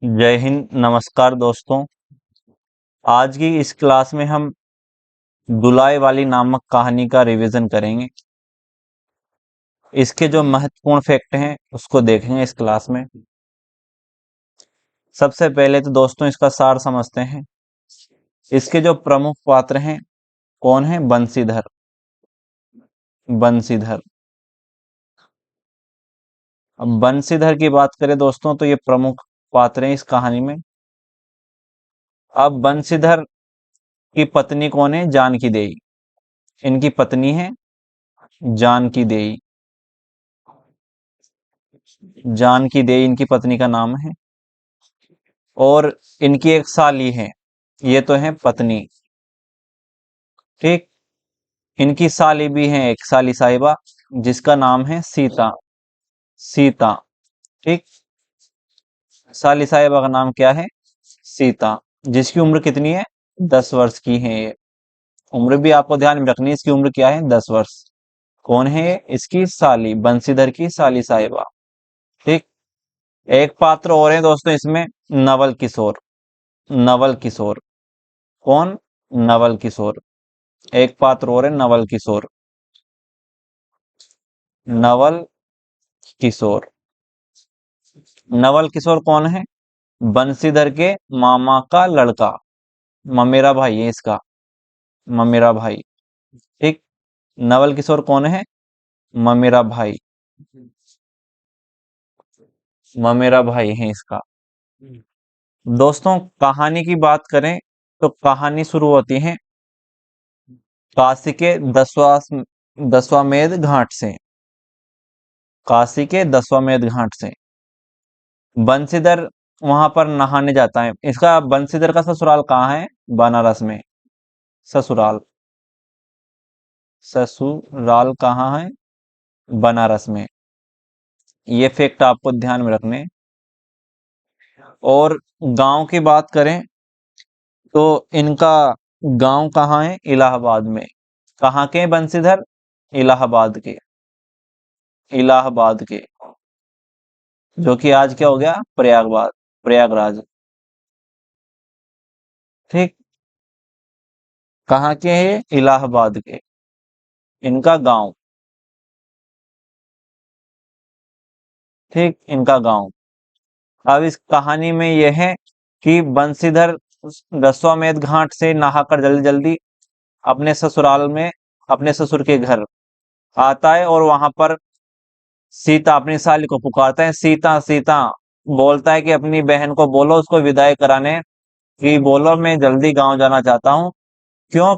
जय हिंद, नमस्कार दोस्तों। आज की इस क्लास में हम दुलाई वाली नामक कहानी का रिवीजन करेंगे। इसके जो महत्वपूर्ण फैक्ट हैं उसको देखेंगे इस क्लास में। सबसे पहले तो दोस्तों इसका सार समझते हैं। इसके जो प्रमुख पात्र हैं कौन है? बंशीधर। बंशीधर। अब बंशीधर की बात करें दोस्तों तो ये प्रमुख पात्र हैं इस कहानी में। अब बंशीधर की पत्नी कौन है? जानकी देई। इनकी पत्नी है जानकी देई। जानकी देई इनकी पत्नी का नाम है। और इनकी एक साली है, ये तो है पत्नी। ठीक। इनकी साली भी है, एक साली साहिबा, जिसका नाम है सीता। सीता। ठीक। साली साहिबा का नाम क्या है? सीता। जिसकी उम्र कितनी है? 10 वर्ष की है ये। उम्र भी आपको ध्यान में रखनी है, इसकी उम्र क्या है? 10 वर्ष। कौन है ये? इसकी साली, बंशीधर की साली साहिबा। ठीक। एक पात्र और है दोस्तों इसमें, नवल किशोर। नवल किशोर। कौन? नवल किशोर। एक पात्र और है, नवल किशोर। नवल किशोर। नवल किशोर कौन है? बंशीधर के मामा का लड़का। ममेरा भाई है इसका। ममेरा भाई। ठीक। नवल किशोर कौन है? ममेरा भाई। ममेरा भाई है इसका। दोस्तों कहानी की बात करें तो कहानी शुरू होती है काशी के दसवां घाट से। काशी के दसवां घाट से बंशीधर वहां पर नहाने जाता है। इसका बंशीधर का ससुराल कहाँ है? बनारस में। ससुराल। ससुराल कहाँ है? बनारस में। ये फैक्ट आपको ध्यान में रखने। और गांव की बात करें तो इनका गांव कहाँ है? इलाहाबाद में। कहाँ के हैं बंशीधर? इलाहाबाद के। इलाहाबाद के, जो कि आज क्या हो गया? प्रयागराज। प्रयागराज। ठीक। कहाँ के हैं ये? इलाहाबाद के। इनका गांव। ठीक। इनका गांव। अब इस कहानी में यह है कि बंशीधर उस दसवां घाट से नहाकर जल्दी जल्दी अपने ससुराल में, अपने ससुर के घर आता है और वहां पर सीता अपनी साली को पुकारता है, सीता सीता। बोलता है कि अपनी बहन को बोलो उसको विदाई कराने कि बोलो मैं जल्दी गांव जाना चाहता हूँ। क्यों?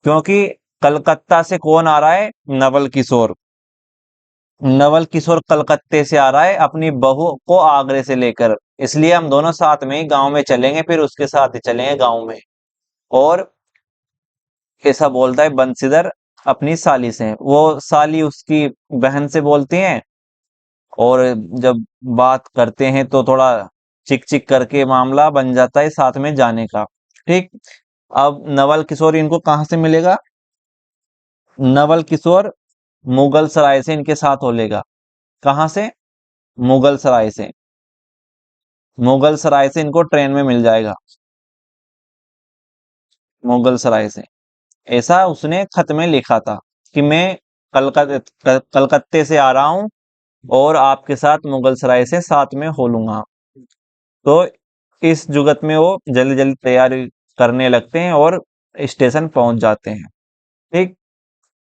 क्योंकि कलकत्ता से कौन आ रहा है? नवल किशोर। नवल किशोर कलकत्ते से आ रहा है अपनी बहू को आगरे से लेकर। इसलिए हम दोनों साथ में ही गांव में चलेंगे, फिर उसके साथ ही चलेंगे गांव में। और ऐसा बोलता है बंशीधर अपनी साली से। वो साली उसकी बहन से बोलती हैं और जब बात करते हैं तो थोड़ा चिक चिक करके मामला बन जाता है साथ में जाने का। ठीक। अब नवल किशोर इनको कहाँ से मिलेगा? नवल किशोर मुगल सराय से इनके साथ हो लेगा। कहाँ से? मुगल सराय से। मुगल सराय से इनको ट्रेन में मिल जाएगा। मुगल सराय से। ऐसा उसने खत में लिखा था कि मैं कलकत्ते से आ रहा हूं और आपके साथ मुगल सराय से साथ में हो लूंगा। तो इस जुगत में वो जल्दी जल्दी तैयारी करने लगते हैं और स्टेशन पहुंच जाते हैं। ठीक।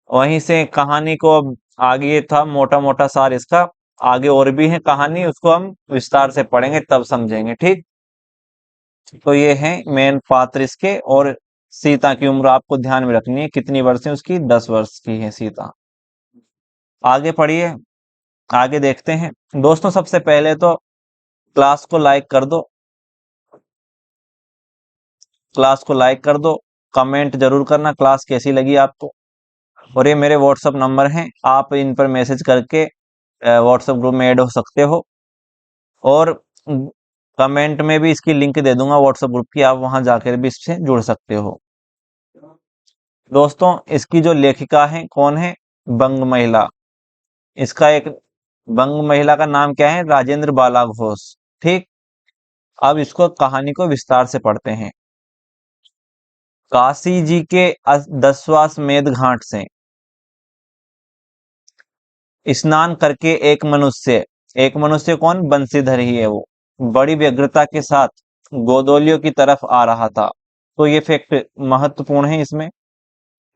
वहीं से कहानी को अब आगे, ये था मोटा मोटा सार इसका। आगे और भी है कहानी, उसको हम विस्तार से पढ़ेंगे तब समझेंगे। ठीक। तो ये है मेन पात्र इसके। और सीता की उम्र आपको ध्यान में रखनी है, कितनी वर्ष है उसकी? 10 वर्ष की है सीता। आगे पढ़िए, आगे देखते हैं। दोस्तों सबसे पहले तो क्लास को लाइक कर दो। क्लास को लाइक कर दो। कमेंट जरूर करना क्लास कैसी लगी आपको। और ये मेरे व्हाट्सअप नंबर हैं, आप इन पर मैसेज करके व्हाट्सएप ग्रुप में ऐड हो सकते हो। और कमेंट में भी इसकी लिंक दे दूंगा व्हाट्सएप ग्रुप की, आप वहां जाकर भी इससे जुड़ सकते हो। दोस्तों इसकी जो लेखिका है कौन है? बंग महिला। इसका एक बंग महिला का नाम क्या है? राजेंद्र बाला घोष। ठीक, अब इसको कहानी को विस्तार से पढ़ते हैं। काशी जी के 10वां घाट से स्नान करके एक मनुष्य कौन, बंशीधर ही है वो, बड़ी व्यग्रता के साथ गोदोलियों की तरफ आ रहा था। तो ये फैक्ट महत्वपूर्ण है इसमें।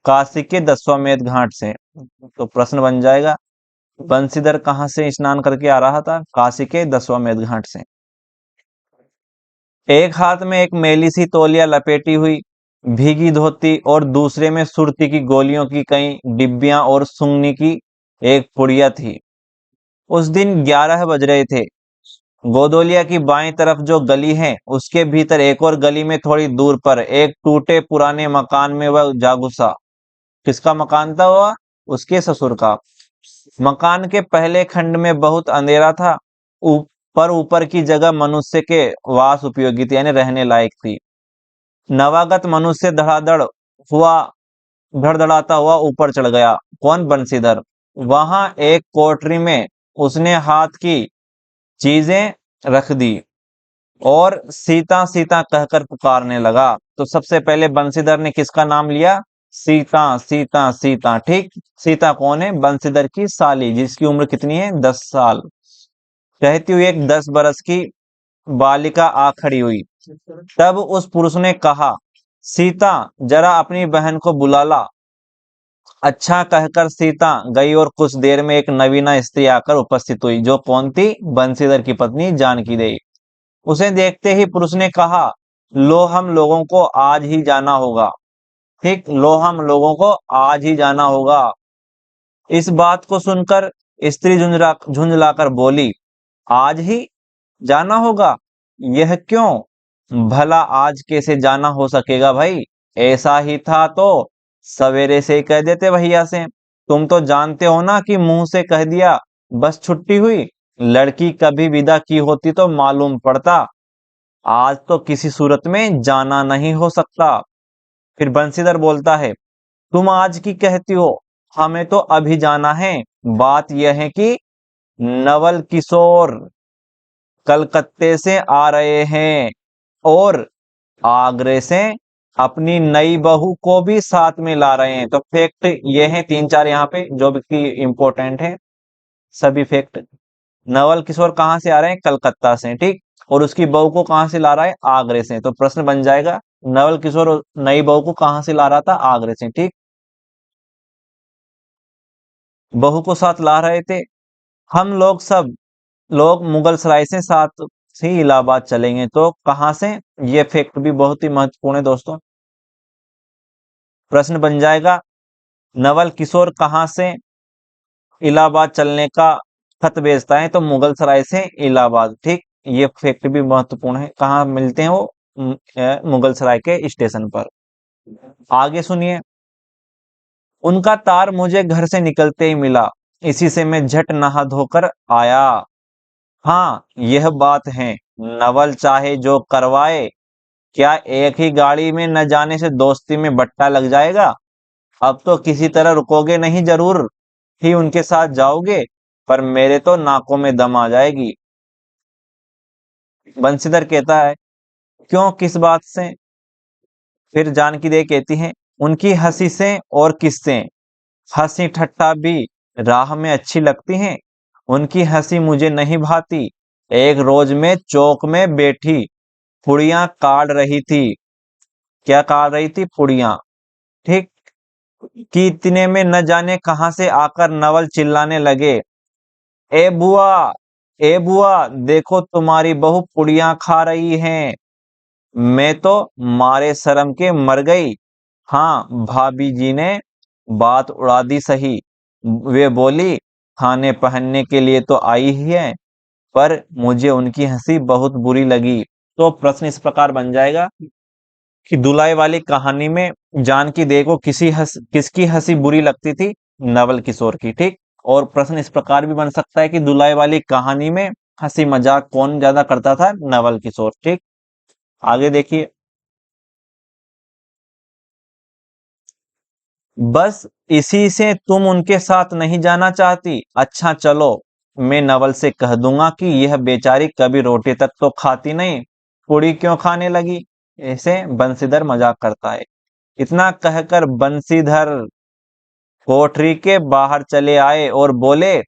काशी के 10वां घाट से, तो प्रश्न बन जाएगा बंशीधर कहाँ से स्नान करके आ रहा था, काशी के 10वां घाट से। एक हाथ में एक मैली सी तौलिया लपेटी हुई भीगी धोती और दूसरे में सुरती की गोलियों की कई डिब्बियां और सुंगनी की एक पुड़िया थी। उस दिन 11 बज रहे थे। गोदोलिया की बाईं तरफ जो गली है उसके भीतर एक और गली में थोड़ी दूर पर एक टूटे पुराने मकान में वह जा घुसा। किसका मकान था वह, उसके ससुर का। मकान के पहले खंड में बहुत अंधेरा था, ऊपर की जगह मनुष्य के वास उपयोगी थी, यानी रहने लायक थी। नवागत मनुष्य हुआ धड़धड़ाता हुआ ऊपर चढ़ गया। कौन, बंशीधर। वहां एक कोठरी में उसने हाथ की चीजें रख दी और सीता सीता कहकर पुकारने लगा। तो सबसे पहले बंशीधर ने किसका नाम लिया, सीता सीता सीता। ठीक, सीता कौन है, बंशीधर की साली, जिसकी उम्र कितनी है, 10 साल। कहती हुई एक 10 बरस की बालिका आ खड़ी हुई। तब उस पुरुष ने कहा, सीता जरा अपनी बहन को बुला ला। अच्छा कहकर सीता गई और कुछ देर में एक नवीना स्त्री आकर उपस्थित हुई, जो कौन थी, बंशीधर की पत्नी जानकी देवी। उसे देखते ही पुरुष ने कहा, लो हम लोगों को आज ही जाना होगा। ठीक, लो हम लोगों को आज ही जाना होगा। इस बात को सुनकर स्त्री झुंझलाकर बोली, आज ही जाना होगा, यह क्यों, भला आज कैसे जाना हो सकेगा भाई। ऐसा ही था तो सवेरे से ही कह देते भैया से। तुम तो जानते हो ना कि मुंह से कह दिया बस छुट्टी हुई, लड़की कभी विदा की होती तो मालूम पड़ता। आज तो किसी सूरत में जाना नहीं हो सकता। फिर बंशीधर बोलता है, तुम आज की कहती हो, हमें तो अभी जाना है। बात यह है कि नवल किशोर कलकत्ते से आ रहे हैं और आगरे से अपनी नई बहू को भी साथ में ला रहे हैं। तो फैक्ट ये है 3-4 यहाँ पे जो भी इंपॉर्टेंट है, सभी फैक्ट। नवल किशोर कहाँ से आ रहे हैं, कलकत्ता से। ठीक, और उसकी बहू को कहाँ से ला रहा है, आगरे से। तो प्रश्न बन जाएगा, नवल किशोर नई बहू को कहाँ से ला रहा था, आगरे से। ठीक, बहू को साथ ला रहे थे। हम लोग सब लोग मुगल सराय से साथ से इलाहाबाद चलेंगे। तो कहां से, ये फैक्ट भी बहुत ही महत्वपूर्ण है दोस्तों। प्रश्न बन जाएगा, नवल किशोर कहां से इलाहाबाद चलने का खत भेजता है, तो मुगल सराय से इलाहाबाद। ठीक, ये फैक्ट भी महत्वपूर्ण है। कहाँ मिलते हैं वो, मुगल सराय के स्टेशन पर। आगे सुनिए, उनका तार मुझे घर से निकलते ही मिला, इसी से मैं झट नहा धोकर आया। हाँ, यह बात है, नवल चाहे जो करवाए, क्या एक ही गाड़ी में न जाने से दोस्ती में बट्टा लग जाएगा। अब तो किसी तरह रुकोगे नहीं, जरूर ही उनके साथ जाओगे, पर मेरे तो नाकों में दम आ जाएगी। बंशीधर कहता है, क्यों, किस बात से। फिर जानकी देवी कहती है, उनकी हंसी से और किससे। हंसी ठट्ठा भी राह में अच्छी लगती हैं, उनकी हंसी मुझे नहीं भाती। एक रोज में चौक में बैठी पुड़ियां काट रही थी। क्या काट रही थी, पुड़ियां। ठीक, कि इतने में न जाने कहां से आकर नवल चिल्लाने लगे, ए बुआ, ए बुआ, देखो तुम्हारी बहू पुड़ियां खा रही है। मैं तो मारे शर्म के मर गई। हाँ, भाभी जी ने बात उड़ा दी सही। वे बोली, खाने पहनने के लिए तो आई ही है, पर मुझे उनकी हंसी बहुत बुरी लगी। तो प्रश्न इस प्रकार बन जाएगा कि दुलाई वाली कहानी में जानकी दे को किसकी हंसी बुरी लगती थी, नवल किशोर की। ठीक, और प्रश्न इस प्रकार भी बन सकता है कि दुलाई वाली कहानी में हंसी मजाक कौन ज्यादा करता था, नवल किशोर। ठीक, आगे देखिए, बस इसी से तुम उनके साथ नहीं जाना चाहती, अच्छा चलो। मैं नवल से कह दूंगा कि यह बेचारी कभी रोटी तक तो खाती नहीं, पूड़ी क्यों खाने लगी। ऐसे बंसीधर मजाक करता है। इतना कहकर बंसीधर कोठरी के बाहर चले आए और बोले,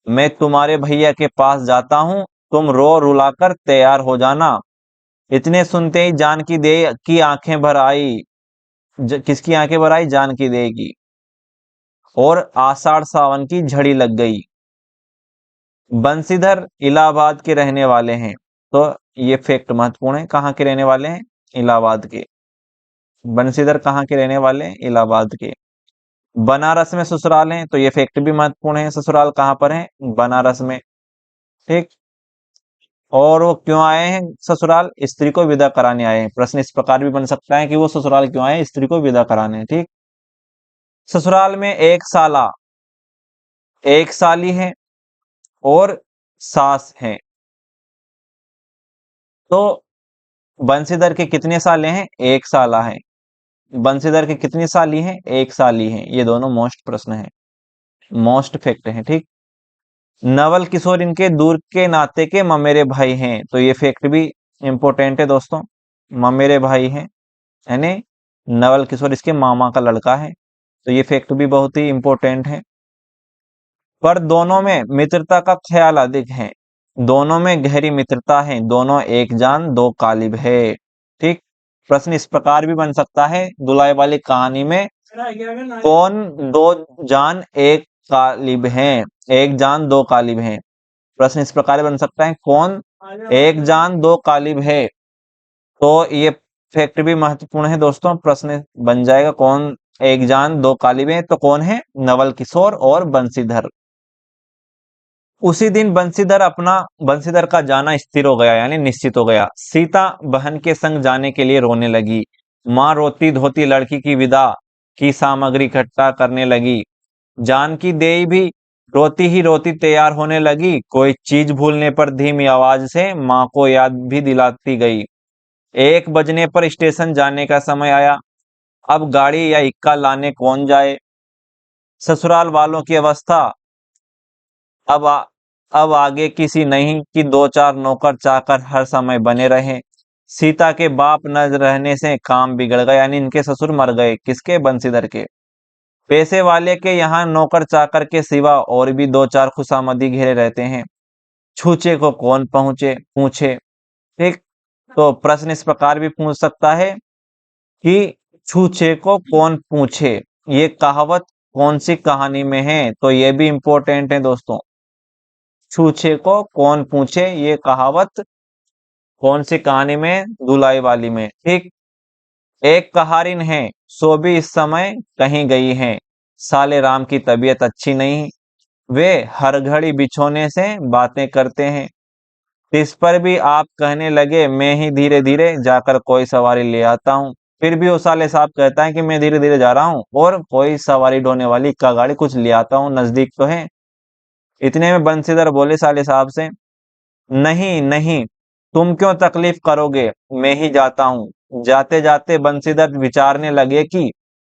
मैं तुम्हारे भैया के पास जाता हूँ, तुम रो रुलाकर तैयार हो जाना। इतने सुनते ही जानकी दे की आंखें भर आई। किसकी आंखें भर आई? जानकी दे की। और आषाढ़ सावन की झड़ी लग गई। बंसीधर इलाहाबाद के रहने वाले हैं। तो ये फैक्ट महत्वपूर्ण है। कहाँ के रहने वाले हैं? इलाहाबाद के। बंसीधर कहाँ के रहने वाले हैं? इलाहाबाद के। बनारस में ससुराल है, तो ये फैक्ट भी महत्वपूर्ण है। ससुराल कहाँ पर है? बनारस में। ठीक। और वो क्यों आए हैं ससुराल? स्त्री को विदा कराने आए हैं। प्रश्न इस प्रकार भी बन सकता है कि वो ससुराल क्यों आए हैं? स्त्री को विदा कराने। ठीक। ससुराल में एक साली है और सास है। तो बंसीधर के कितने साले हैं? एक साला है। बंसीधर के कितनी साली हैं? एक साली हैं। ये दोनों मोस्ट प्रश्न है, मोस्ट फैक्ट है। ठीक। नवल किशोर इनके दूर के नाते के ममेरे भाई हैं। तो ये फैक्ट भी इंपॉर्टेंट है दोस्तों। ममेरे भाई हैं, यानी नवल किशोर इसके मामा का लड़का है। तो ये फैक्ट भी बहुत ही इंपॉर्टेंट है। पर दोनों में मित्रता का ख्याल अधिक है। दोनों में गहरी मित्रता है। दोनों एक जान दो कालिब है। ठीक। प्रश्न इस प्रकार भी बन सकता है, दुलाई वाली कहानी में कौन दो जान एक कालिब हैं? एक जान दो कालिब हैं। प्रश्न इस प्रकार बन सकता है, कौन एक जान दो कालिब है। तो ये फैक्ट भी महत्वपूर्ण है दोस्तों। प्रश्न बन जाएगा, कौन एक जान दो कालिब है? तो कौन है? नवल किशोर और बंसीधर। उसी दिन बंसीधर का जाना स्थिर हो गया, यानी निश्चित हो गया। सीता बहन के संग जाने के लिए रोने लगी। माँ रोती धोती लड़की की विदा की सामग्री इकट्ठा करने लगी। जानकी देई भी रोती ही रोती तैयार होने लगी। कोई चीज भूलने पर धीमी आवाज से माँ को याद भी दिलाती गई। 1 बजने पर स्टेशन जाने का समय आया। अब गाड़ी या इक्का लाने कौन जाए? ससुराल वालों की अवस्था अब आ, अब आगे किसी नहीं कि 2-4 नौकर चाकर हर समय बने रहे। सीता के बाप न रहने से काम बिगड़ गया, यानी इनके ससुर मर गए। किसके? बंसीधर के। पैसे वाले के यहाँ नौकर चाकर के सिवा और भी 2-4 खुशामदी घेरे रहते हैं। छूचे को कौन पहुंचे पूछे। ठीक। तो प्रश्न इस प्रकार भी पूछ सकता है कि छूछे को कौन पूछे। ये कहावत कौन सी कहानी में है? तो ये भी इंपॉर्टेंट है दोस्तों। छूछे को कौन पूछे, ये कहावत कौन सी कहानी में? दुलाई वाली में। ठीक। एक कहारिन है, सो भी इस समय कहीं गई है। साले राम की तबीयत अच्छी नहीं, वे हर घड़ी बिछोने से बातें करते हैं। इस पर भी आप कहने लगे, मैं ही धीरे धीरे जाकर कोई सवारी ले आता हूँ। फिर भी वो साले साहब कहता है कि मैं धीरे धीरे जा रहा हूँ और कोई सवारी ढोने वाली इक्का गाड़ी कुछ ले आता हूँ, नजदीक तो है। इतने में बंसीधर बोले साले साहब से, नहीं नहीं, तुम क्यों तकलीफ करोगे, मैं ही जाता हूँ। जाते जाते बंसीधर विचारने लगे कि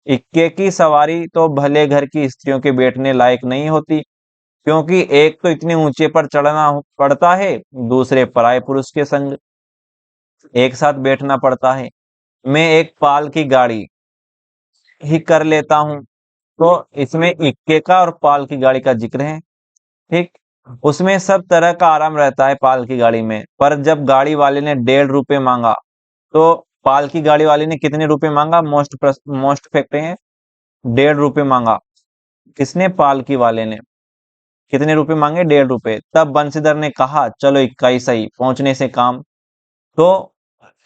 इक्के की सवारी तो भले घर की स्त्रियों के बैठने लायक नहीं होती, क्योंकि एक तो इतने ऊंचे पर चढ़ना पड़ता है, दूसरे पराये पुरुष के संग एक साथ बैठना पड़ता है। मैं एक पाल की गाड़ी ही कर लेता हूँ। तो इसमें इक्के का और पाल की गाड़ी का जिक्र है। ठीक। उसमें सब तरह का आराम रहता है पाल की गाड़ी में। पर जब गाड़ी वाले ने 1.5 रुपए मांगा, तो पाल की गाड़ी वाले ने कितने रुपए मांगा? मोस्ट फैक्ट है, 1.5 रुपए मांगा। किसने? पाल की वाले ने। कितने रुपए मांगे? 1.5 रुपए। तब बंसीधर ने कहा, चलो इक्का ही सही, पहुंचने से काम। तो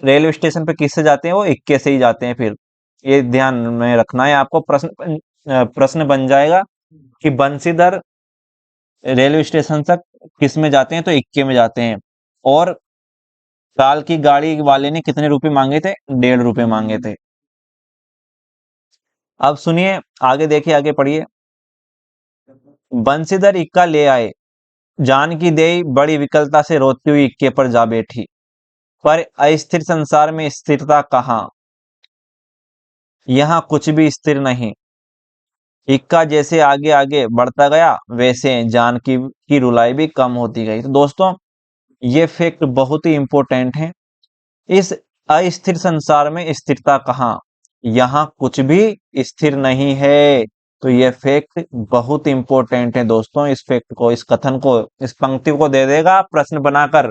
रेलवे स्टेशन पे किससे जाते हैं? वो इक्के से ही जाते हैं। फिर ये ध्यान में रखना है आपको। प्रश्न बन जाएगा कि बंसीधर रेलवे स्टेशन तक किस में जाते हैं? तो इक्के में जाते हैं। और काल की गाड़ी वाले ने कितने रुपए मांगे थे? 1.5 रुपए मांगे थे। अब सुनिए, आगे देखिए, आगे पढ़िए। बंसीधर इक्का ले आए। जानकी देई बड़ी विकलता से रोती हुई इक्के पर जा बैठी। पर अस्थिर संसार में स्थिरता कहाँ? यहाँ कुछ भी स्थिर नहीं। इक्का जैसे आगे आगे बढ़ता गया वैसे जानकी की रुलाई भी कम होती गई। तो दोस्तों ये फैक्ट बहुत ही इंपॉर्टेंट है। इस अस्थिर संसार में स्थिरता कहाँ, यहाँ कुछ भी स्थिर नहीं है। तो ये फैक्ट बहुत इंपॉर्टेंट है दोस्तों। इस फैक्ट को, इस कथन को, इस पंक्ति को दे देगा प्रश्न बनाकर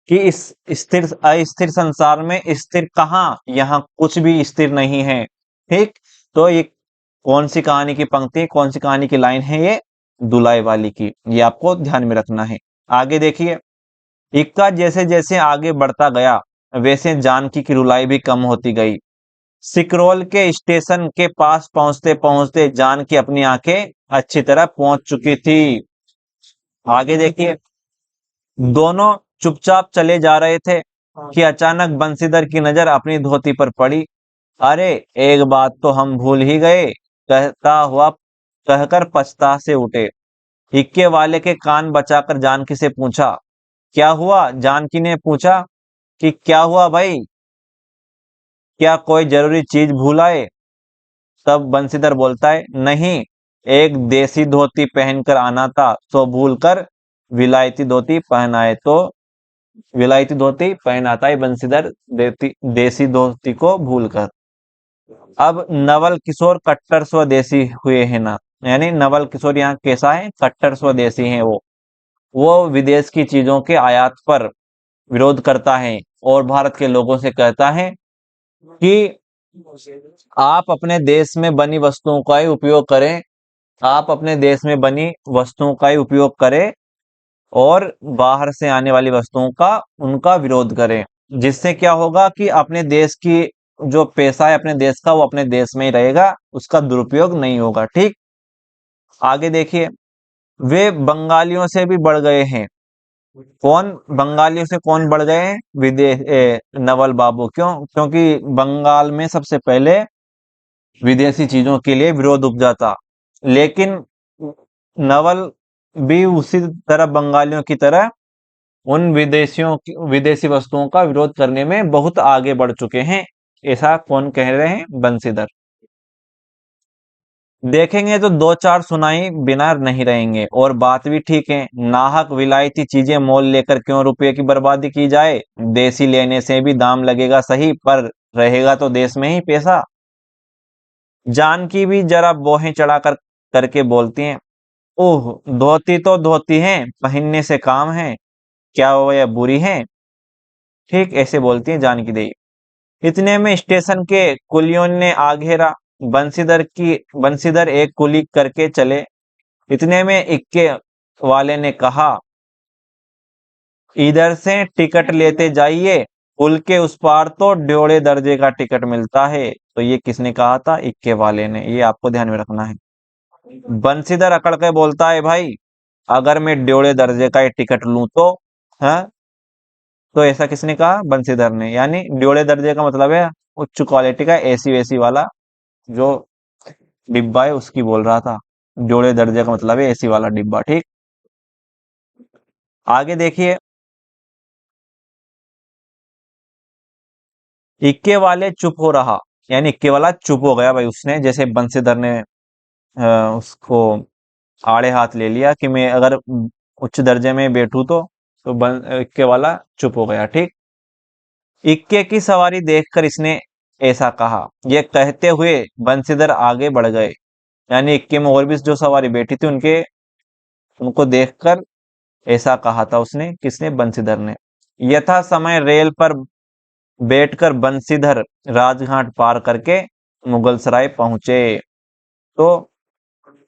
कि इस स्थिर अस्थिर संसार में स्थिर कहाँ, यहाँ कुछ भी स्थिर नहीं है। ठीक, तो ये कौन सी कहानी की पंक्ति है, कौन सी कहानी की लाइन है? ये दुलाई वाली की, ये आपको ध्यान में रखना है। आगे देखिए, इक्का जैसे जैसे आगे बढ़ता गया वैसे जानकी की रुलाई भी कम होती गई। सिकरोल के स्टेशन के पास पहुंचते पहुंचते जानकी अपनी आंखें अच्छी तरह पहुंच चुकी थी। आगे देखिए, दोनों चुपचाप चले जा रहे थे कि अचानक बंसीधर की नजर अपनी धोती पर पड़ी। अरे एक बात तो हम भूल ही गए, कहता हुआ कहकर पछता से उठे। इक्के वाले के कान बचाकर जानकी से पूछा, क्या हुआ? जानकी ने पूछा कि क्या हुआ भाई, क्या कोई जरूरी चीज भूल आए? तब बंसीधर बोलता है, नहीं, एक देसी धोती पहनकर आना था तो भूल कर विलायती धोती पहन आए। तो विलायती धोती पहन आता है बंसीधर देसी धोती को भूलकर। अब नवल किशोर कट्टर स्वदेशी हुए हैं ना, यानी नवल किशोर यहाँ कैसा है? कट्टर स्वदेशी है। वो विदेश की चीजों के आयात पर विरोध करता है और भारत के लोगों से कहता है कि आप अपने देश में बनी वस्तुओं का ही उपयोग करें, आप अपने देश में बनी वस्तुओं का ही उपयोग करें और बाहर से आने वाली वस्तुओं का उनका विरोध करें। जिससे क्या होगा कि अपने देश की जो पैसा है अपने देश का, वो अपने देश में ही रहेगा, उसका दुरुपयोग नहीं होगा। ठीक, आगे देखिए, वे बंगालियों से भी बढ़ गए हैं। कौन? बंगालियों से कौन बढ़ गए हैं? नवल बाबू। क्यों? क्योंकि बंगाल में सबसे पहले विदेशी चीजों के लिए विरोध उपजा था। लेकिन नवल भी उसी तरह बंगालियों की तरह उन विदेशी वस्तुओं का विरोध करने में बहुत आगे बढ़ चुके हैं। ऐसा कौन कह रहे हैं? बंसीधर। देखेंगे तो दो चार सुनाई बिना नहीं रहेंगे, और बात भी ठीक है। नाहक विलायती चीजें मोल लेकर क्यों रुपये की बर्बादी की जाए? देसी लेने से भी दाम लगेगा सही, पर रहेगा तो देश में ही पैसा। जानकी भी जरा बोहें चढ़ाकर करके बोलती हैं, ओह धोती तो धोती है, पहनने से काम है, क्या वो यह बुरी है? ठीक ऐसे बोलती हैं जानकी देवी। इतने में स्टेशन के कुलियों ने आ घेरा। बंसीधर एक कुली करके चले। इतने में इक्के वाले ने कहा, इधर से टिकट लेते जाइए, पुल के उस पार तो ड्योढ़े दर्जे का टिकट मिलता है। तो ये किसने कहा था? इक्के वाले ने। ये आपको ध्यान में रखना है। बंसीधर अकड़ के बोलता है, भाई अगर मैं ड्योढ़े दर्जे का टिकट लूं तो? है, तो ऐसा किसने कहा? बंसीधर ने। यानी ड्योढ़े दर्जे का मतलब है उच्च क्वालिटी का एसी वेसी वाला जो डिब्बा है उसकी बोल रहा था। ड्योढ़े दर्जे का मतलब है एसी वाला डिब्बा। ठीक, आगे देखिए, इक्के वाले चुप हो रहा, यानी इक्के वाला चुप हो गया भाई। उसने जैसे बंसीधर ने उसको आड़े हाथ ले लिया कि मैं अगर उच्च दर्जे में बैठूं तो इक्के वाला चुप हो गया। ठीक, इक्के की सवारी देखकर इसने ऐसा कहा। यह कहते हुए बंसीधर आगे बढ़ गए। यानी इक्के में और भी जो सवारी बैठी थी उनको देखकर ऐसा कहा था उसने। किसने? बंसीधर ने। यथा समय रेल पर बैठकर बंसीधर राजघाट पार करके मुगलसराय पहुंचे। तो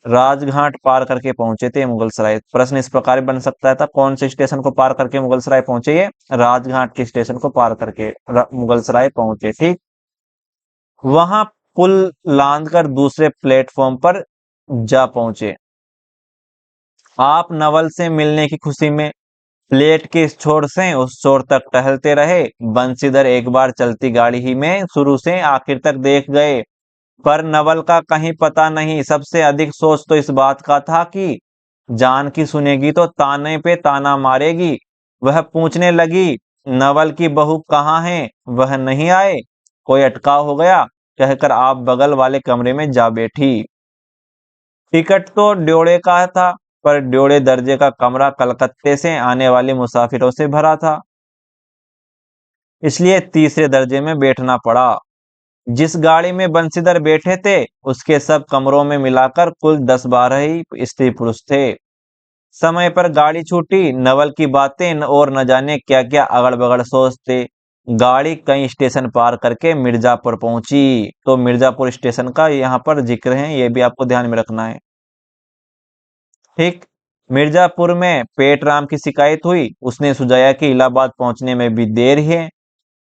राजघाट पार करके पहुंचे थे मुगलसराय। प्रश्न इस प्रकार बन सकता था, कौन से स्टेशन को पार करके मुगलसराय पहुंचे? ये राजघाट के स्टेशन को पार करके मुगलसराय पहुंचे। ठीक, वहां पुल लांघकर दूसरे प्लेटफॉर्म पर जा पहुंचे। आप नवल से मिलने की खुशी में प्लेट के इस छोर से उस छोर तक टहलते रहे। बंसीधर एक बार चलती गाड़ी ही में शुरू से आखिर तक देख गए, पर नवल का कहीं पता नहीं। सबसे अधिक सोच तो इस बात का था कि जानकी सुनेगी तो ताने पे ताना मारेगी। वह पूछने लगी, नवल की बहू कहाँ है? वह नहीं आए, कोई अटकाव हो गया, कहकर आप बगल वाले कमरे में जा बैठी। टिकट तो ड्योढ़े का था, पर ड्योढ़े दर्जे का कमरा कलकत्ते से आने वाले मुसाफिरों से भरा था, इसलिए तीसरे दर्जे में बैठना पड़ा। जिस गाड़ी में बंशीधर बैठे थे, उसके सब कमरों में मिलाकर कुल 10-12 ही स्त्री पुरुष थे। समय पर गाड़ी छूटी, नवल की बातें और न जाने क्या क्या अगड़ बगड़ सोचते। गाड़ी कई स्टेशन पार करके मिर्जापुर पहुंची। तो मिर्जापुर स्टेशन का यहाँ पर जिक्र है, ये भी आपको ध्यान में रखना है। ठीक। मिर्जापुर में पेटराम की शिकायत हुई। उसने सुझाया कि इलाहाबाद पहुंचने में भी देर है,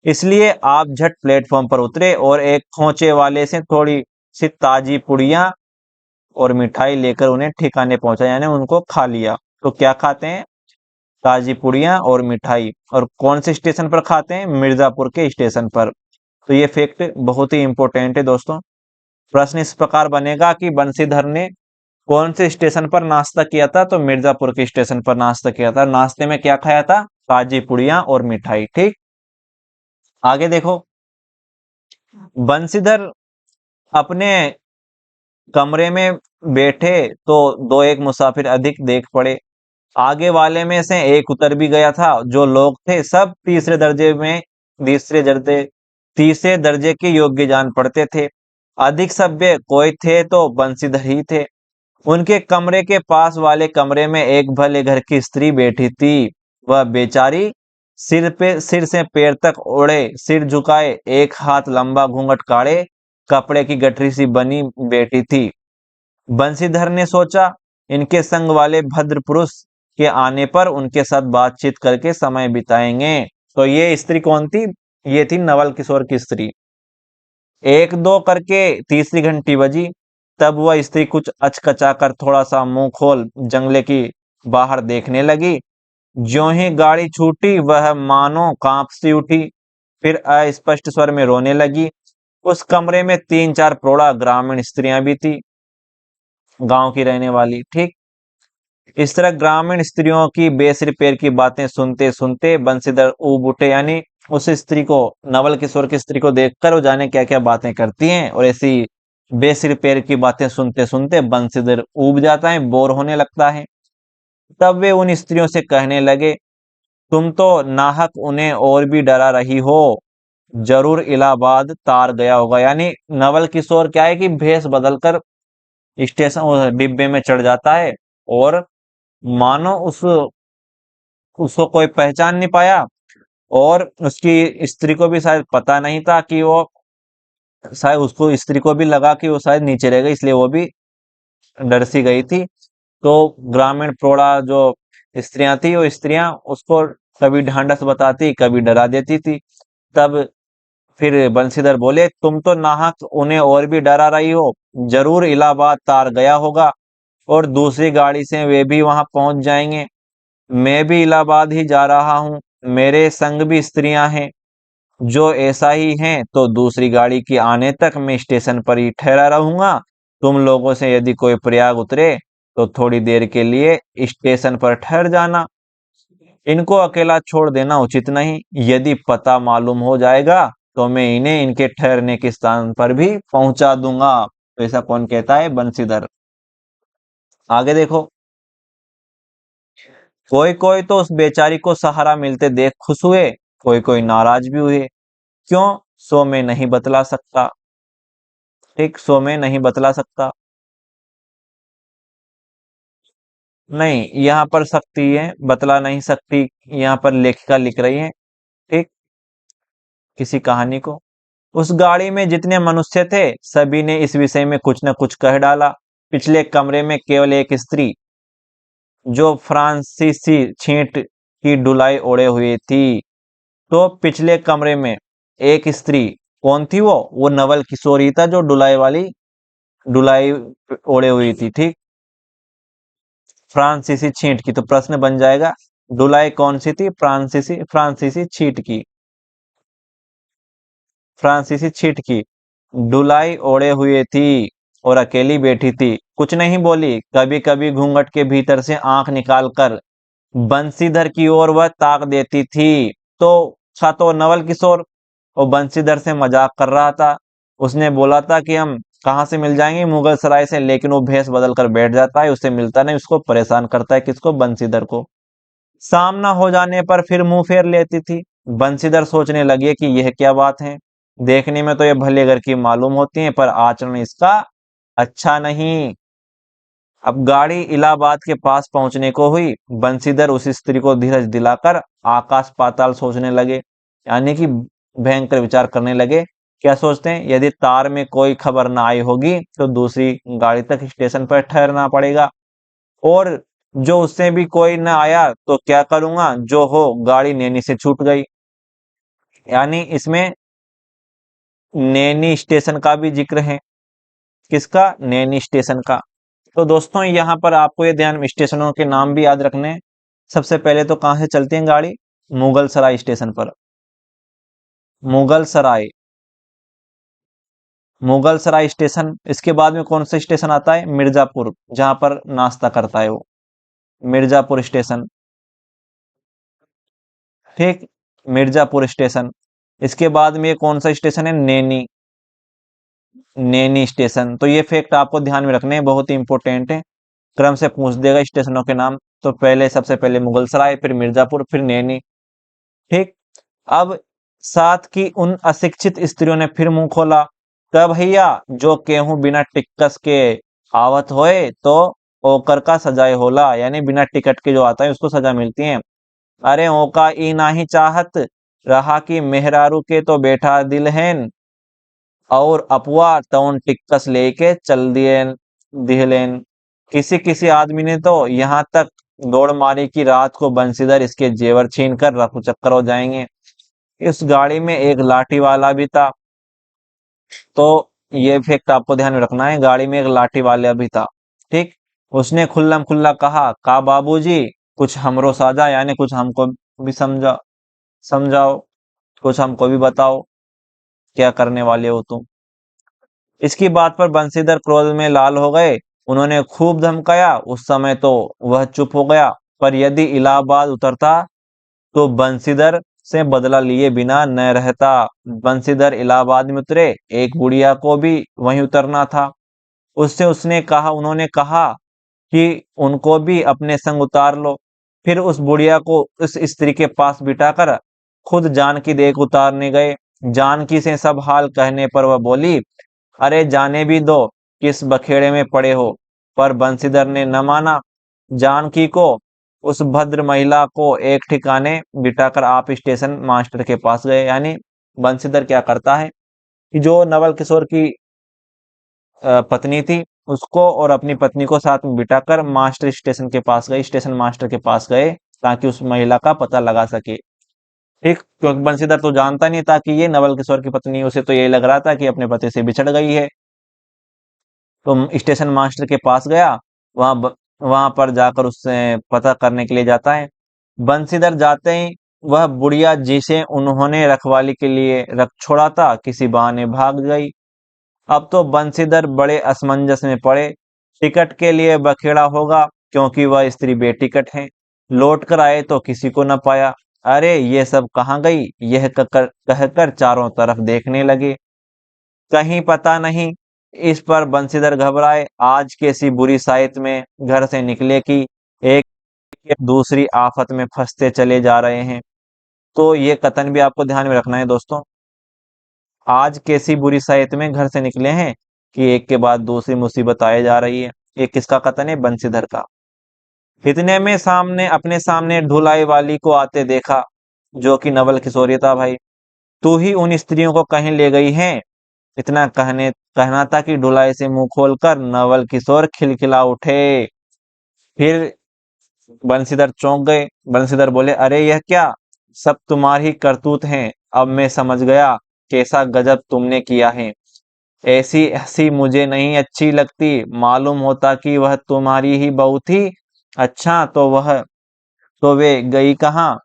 इसलिए आप झट प्लेटफॉर्म पर उतरे और एक खोचे वाले से थोड़ी सी ताजी पुड़िया और मिठाई लेकर उन्हें ठिकाने पहुंचा, यानी उनको खा लिया। तो क्या खाते हैं? ताजी पुड़िया और मिठाई। और कौन से स्टेशन पर खाते हैं? मिर्जापुर के स्टेशन पर। तो ये फैक्ट बहुत ही इंपॉर्टेंट है दोस्तों। प्रश्न इस प्रकार बनेगा कि बंशीधर ने कौन से स्टेशन पर नाश्ता किया था? तो मिर्जापुर के स्टेशन पर नाश्ता किया था। नाश्ते में क्या खाया था? ताजी पुड़िया और मिठाई। ठीक। आगे देखो, बंशीधर अपने कमरे में बैठे तो दो एक मुसाफिर अधिक देख पड़े। आगे वाले में से एक उतर भी गया था। जो लोग थे सब तीसरे दर्जे के योग्य जान पड़ते थे। अधिक सभ्य कोई थे तो बंशीधर ही थे। उनके कमरे के पास वाले कमरे में एक भले घर की स्त्री बैठी थी। वह बेचारी सिर से पैर तक ओढ़े, सिर झुकाए, एक हाथ लंबा घूंघट काढ़े, कपड़े की गठरी सी बनी बैठी थी। बंशीधर ने सोचा, इनके संग वाले भद्र पुरुष के आने पर उनके साथ बातचीत करके समय बिताएंगे। तो ये स्त्री कौन थी? ये थी नवल किशोर की स्त्री। एक दो करके तीसरी घंटी बजी। तब वह स्त्री कुछ अचकचा कर थोड़ा सा मुंह खोल जंगले की बाहर देखने लगी। ज्यों ही गाड़ी छूटी, वह मानो कांप सी उठी, फिर अस्पष्ट स्वर में रोने लगी। उस कमरे में 3-4 प्रौढ़ा ग्रामीण स्त्रियां भी थी, गांव की रहने वाली। ठीक। इस तरह ग्रामीण स्त्रियों की बेसिर पैर की बातें सुनते सुनते बंशीधर ऊब उठे, यानी उस स्त्री को, नवल किशोर की स्त्री को देखकर वो जाने क्या क्या बातें करती हैं, और ऐसी बेसिर पैर की बातें सुनते सुनते बंशीधर ऊब जाता है, बोर होने लगता है। तब वे उन स्त्रियों से कहने लगे, तुम तो नाहक उन्हें और भी डरा रही हो। जरूर इलाहाबाद तार गया होगा। यानी नवल किशोर क्या है कि भेष बदलकर स्टेशन डिब्बे में चढ़ जाता है, और मानो उसको कोई पहचान नहीं पाया, और उसकी स्त्री को भी शायद पता नहीं था कि वो, शायद उसको स्त्री को भी लगा कि वो शायद नीचे रह गई, इसलिए वो भी डर सी गई थी। तो ग्रामीण प्रौढ़ा जो स्त्रियां थी, वो स्त्रियां उसको कभी ढांढस बताती, कभी डरा देती थी। तब फिर बंशीधर बोले, तुम तो नाहक उन्हें और भी डरा रही हो। जरूर इलाहाबाद तार गया होगा, और दूसरी गाड़ी से वे भी वहां पहुंच जाएंगे। मैं भी इलाहाबाद ही जा रहा हूँ, मेरे संग भी स्त्रियां हैं। जो ऐसा ही है तो दूसरी गाड़ी के आने तक मैं स्टेशन पर ही ठहरा रहूंगा। तुम लोगों से यदि कोई प्रयाग उतरे तो थोड़ी देर के लिए स्टेशन पर ठहर जाना। इनको अकेला छोड़ देना उचित नहीं। यदि पता मालूम हो जाएगा तो मैं इन्हें इनके ठहरने के स्थान पर भी पहुंचा दूंगा। तो ऐसा कौन कहता है? बंशीधर। आगे देखो, कोई कोई तो उस बेचारी को सहारा मिलते देख खुश हुए, कोई कोई नाराज भी हुए। क्यों? सो मैं नहीं बतला सकता। ठीक, सो मैं नहीं बतला सकता। नहीं, यहाँ पर सकती है, बतला नहीं सकती। यहाँ पर लेखिका लिख रही है, ठीक, किसी कहानी को। उस गाड़ी में जितने मनुष्य थे, सभी ने इस विषय में कुछ न कुछ कह डाला। पिछले कमरे में केवल एक स्त्री, जो फ्रांसीसी छींट की डुलाई ओढ़े हुई थी। तो पिछले कमरे में एक स्त्री, कौन थी वो नवल किशोर ही था, जो डुलाई ओढ़े हुई थी। ठीक। फ्रांसीसी छींट की। तो प्रश्न बन जाएगा, डुलाई कौन सी थी? फ्रांसीसी छींट की। फ्रांसीसी छींट की डुलाई ओढ़े हुए थी और अकेली बैठी थी, कुछ नहीं बोली। कभी कभी घूंघट के भीतर से आंख निकालकर बंशीधर की ओर वह ताक देती थी। तो था तो नवल किशोर, और बंशीधर से मजाक कर रहा था। उसने बोला था कि हम कहाँ से मिल जाएंगे? मुगल सराय से। लेकिन वो भेष बदल कर बैठ जाता है, उससे मिलता नहीं, उसको परेशान करता है। किसको? बंसीधर को। सामना हो जाने पर फिर मुंह फेर लेती थी। बंसीधर सोचने लगे कि यह क्या बात है, देखने में तो ये भले घर की मालूम होती है, पर आचरण इसका अच्छा नहीं। अब गाड़ी इलाहाबाद के पास पहुंचने को हुई। बंसीधर उस स्त्री को धीरज दिलाकर आकाश पाताल सोचने लगे, यानी कि भयंकर विचार करने लगे। क्या सोचते हैं? यदि तार में कोई खबर ना आई होगी तो दूसरी गाड़ी तक स्टेशन पर ठहरना पड़ेगा, और जो उससे भी कोई न आया तो क्या करूंगा? जो हो, गाड़ी नैनी से छूट गई। यानी इसमें नैनी स्टेशन का भी जिक्र है। किसका? नैनी स्टेशन का। तो दोस्तों यहाँ पर आपको ये ध्यान, स्टेशनों के नाम भी याद रखने हैं। सबसे पहले तो कहाँ से चलती है गाड़ी? मुगल सराय स्टेशन पर। मुगल सराय, मुगल सराय स्टेशन। इसके बाद में कौन सा स्टेशन आता है? मिर्जापुर, जहां पर नाश्ता करता है वो, मिर्जापुर स्टेशन। ठीक, मिर्जापुर स्टेशन। इसके बाद में ये कौन सा स्टेशन है? नैनी, नैनी स्टेशन। तो ये फैक्ट आपको ध्यान में रखने हैं, बहुत ही इंपॉर्टेंट है। क्रम से पूछ देगा स्टेशनों के नाम। तो पहले, सबसे पहले मुगल सराय, फिर मिर्जापुर, फिर नैनी। ठीक। अब साथ की उन अशिक्षित स्त्रियों ने फिर मुंह खोला। कह भैया, जो केहू बिना टिकस के आवत होए तो ओकर का सजाए होला, यानी बिना टिकट के जो आता है उसको सजा मिलती है। अरे ओका ई नाही चाहत रहा कि मेहरारू के तो बैठा दिल हैन, और अपवा तौन टिक्कस लेके चल दिए दिहलेन। किसी किसी आदमी ने तो यहाँ तक दौड़ मारी कि रात को बंसीधर इसके जेवर छीन कर रफू चक्कर हो जाएंगे। इस गाड़ी में एक लाठी वाला भी था। तो ये फैक्ट आपको ध्यान में रखना है, गाड़ी में एक लाठी वाला भी था। ठीक। उसने खुल्लम खुल्ला कहा, का बाबूजी कुछ हमरो साझा, यानी कुछ हमको भी समझाओ, कुछ हमको भी बताओ, क्या करने वाले हो तुम? इसकी बात पर बंसीधर क्रोध में लाल हो गए। उन्होंने खूब धमकाया। उस समय तो वह चुप हो गया, पर यदि इलाहाबाद उतरता तो बंसीधर से बदला लिए बिना न रहता। बंसीधर इलाहाबाद में उतरे, एक बुढ़िया को भी वहीं उतरना था। उससे उसने कहा उन्होंने कहा कि उनको भी अपने संग उतार लो। फिर उस बुढ़िया को उस स्त्री के पास बिठाकर खुद जानकी देख उतारने गए। जानकी से सब हाल कहने पर वह बोली, अरे जाने भी दो, किस बखेड़े में पड़े हो। पर बंसीधर ने न माना। जानकी को, उस भद्र महिला को एक ठिकाने बिठाकर आप स्टेशन मास्टर के पास गए। यानी बंसीधर क्या करता है कि जो नवल किशोर की पत्नी थी, उसको और अपनी पत्नी को साथ में बिठाकर मास्टर स्टेशन के पास गए, स्टेशन मास्टर के पास गए, ताकि उस महिला का पता लगा सके। ठीक, क्योंकि बंसीधर तो जानता नहीं था कि ये नवल किशोर की पत्नी है। उसे तो यही लग रहा था कि अपने पति से बिछड़ गई है। तो स्टेशन मास्टर के पास गया, वहां पर जाकर उससे पता करने के लिए जाता है। बंसीधर जाते ही वह बुढ़िया जिसे उन्होंने रखवाली के लिए रख छोड़ा था, किसी बहाने भाग गई। अब तो बंसीधर बड़े असमंजस में पड़े। टिकट के लिए बखेड़ा होगा, क्योंकि वह स्त्री बेटिकट है। लौट कर आए तो किसी को न पाया। अरे ये सब कहाँ गई, यह कहकर चारों तरफ देखने लगे, कहीं पता नहीं। इस पर बंसीधर घबराए। आज कैसी बुरी साइत में घर से निकले कि एक एक दूसरी आफत में फंसते चले जा रहे हैं। तो ये कथन भी आपको ध्यान में रखना है दोस्तों। आज कैसी बुरी साइत में घर से निकले हैं कि एक के बाद दूसरी मुसीबत आए जा रही है। ये किसका कथन है? बंसीधर का। इतने में सामने, अपने सामने ढुलाई वाली को आते देखा, जो कि नवल किशोरी था। भाई, तू ही उन स्त्रियों को कहीं ले गई है? इतना कहना था कि ढुलाई से मुंह खोलकर नवल किशोर खिलखिला उठे। फिर बंसीधर चौंक गए। बंसीधर बोले, अरे यह क्या, सब तुम्हारी करतूत हैं। अब मैं समझ गया कैसा गजब तुमने किया है। ऐसी हंसी मुझे नहीं अच्छी लगती। मालूम होता कि वह तुम्हारी ही बहू थी। अच्छा, तो वे गई कहाँ?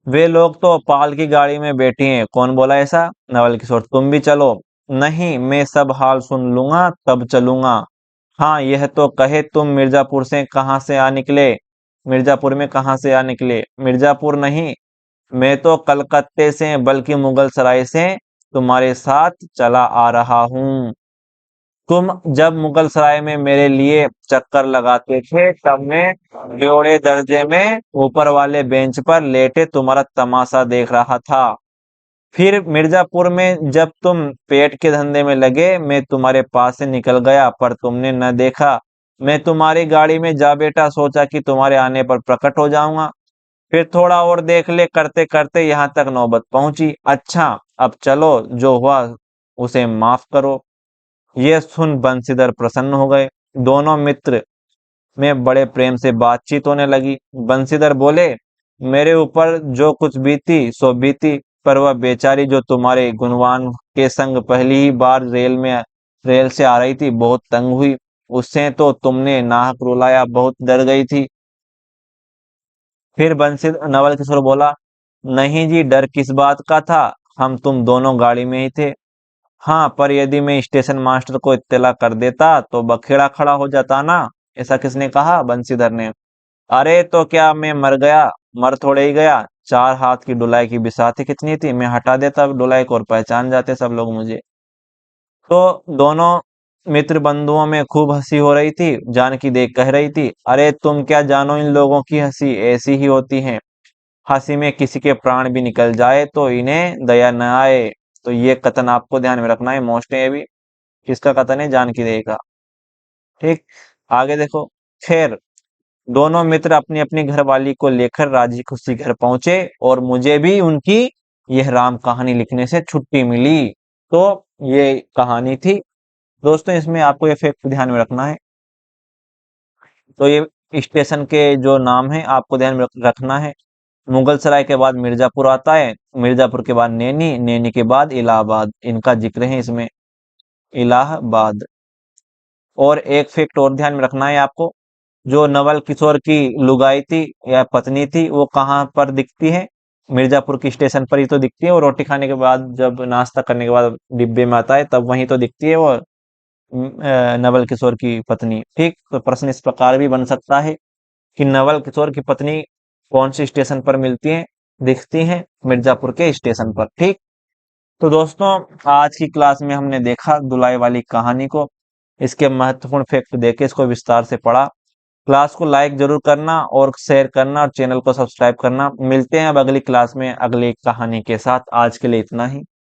वे लोग तो पाल की गाड़ी में बैठी हैं। कौन बोला ऐसा? नवल किशोर। तुम भी चलो। नहीं, मैं सब हाल सुन लूंगा तब चलूंगा। हाँ, यह तो कहे, तुम मिर्जापुर से कहाँ से आ निकले? मिर्जापुर में कहाँ से आ निकले? मिर्जापुर नहीं, मैं तो कलकत्ते से, बल्कि मुगल सराय से तुम्हारे साथ चला आ रहा हूँ। तुम जब मुगल सराय में मेरे लिए चक्कर लगाते थे तब मैं जोड़े दर्जे में ऊपर वाले बेंच पर लेटे तुम्हारा तमाशा देख रहा था। फिर मिर्जापुर में जब तुम पेट के धंधे में लगे मैं तुम्हारे पास से निकल गया पर तुमने न देखा। मैं तुम्हारी गाड़ी में जा बैठा, सोचा कि तुम्हारे आने पर प्रकट हो जाऊंगा। फिर थोड़ा और देख ले करते करते यहाँ तक नौबत पहुंची। अच्छा अब चलो, जो हुआ उसे माफ करो। ये सुन बंशीधर प्रसन्न हो गए। दोनों मित्र में बड़े प्रेम से बातचीत होने लगी। बंशीधर बोले, मेरे ऊपर जो कुछ बीती सो बीती, पर वह बेचारी जो तुम्हारे गुणवान के संग पहली ही बार रेल से आ रही थी बहुत तंग हुई। उससे तो तुमने नाहक रुलाया, बहुत डर गई थी। फिर बंसी नवल किशोर बोला, नहीं जी, डर किस बात का था, हम तुम दोनों गाड़ी में ही थे। हाँ, पर यदि मैं स्टेशन मास्टर को इत्तला कर देता तो बखेड़ा खड़ा हो जाता ना। ऐसा किसने कहा? बंशीधर ने। अरे तो क्या मैं मर गया? मर थोड़े ही गया। 4 हाथ की डुलाई की बिसाती कितनी थी, मैं हटा देता डुलाई को और पहचान जाते सब लोग मुझे। तो दोनों मित्र बंधुओं में खूब हंसी हो रही थी। जानकी देख कह रही थी, अरे तुम क्या जानो, इन लोगों की हंसी ऐसी ही होती है। हंसी में किसी के प्राण भी निकल जाए तो इन्हें दया न आए। तो ये कथन आपको ध्यान में रखना है, मोस्ट है ये भी। किसका कथन है? जानकी देवी का। ठीक, आगे देखो। खैर, दोनों मित्र अपनी अपनी घरवाली को लेकर राजी खुशी घर पहुंचे और मुझे भी उनकी यह राम कहानी लिखने से छुट्टी मिली। तो ये कहानी थी दोस्तों। इसमें आपको ये फैक्ट ध्यान में रखना है। तो ये स्टेशन के जो नाम है आपको ध्यान में रखना है। मुगल सराय के बाद मिर्जापुर आता है, मिर्जापुर के बाद नैनी, नैनी के बाद इलाहाबाद, इनका जिक्र है इसमें, इलाहाबाद। और एक फैक्ट और ध्यान में रखना है आपको, जो नवल किशोर की लुगाई थी या पत्नी थी वो कहाँ पर दिखती है? मिर्जापुर की स्टेशन पर ही तो दिखती है। वो रोटी खाने के बाद, जब नाश्ता करने के बाद डिब्बे में आता है तब वहीं तो दिखती है वो नवल किशोर की पत्नी। ठीक, तो प्रश्न इस प्रकार भी बन सकता है कि नवल किशोर की पत्नी कौन सी स्टेशन पर मिलती है, दिखती हैं? मिर्जापुर के स्टेशन पर। ठीक, तो दोस्तों आज की क्लास में हमने देखा दुलाई वाली कहानी को, इसके महत्वपूर्ण फैक्ट देखे, इसको विस्तार से पढ़ा। क्लास को लाइक जरूर करना और शेयर करना और चैनल को सब्सक्राइब करना। मिलते हैं अब अगली क्लास में अगली कहानी के साथ। आज के लिए इतना ही।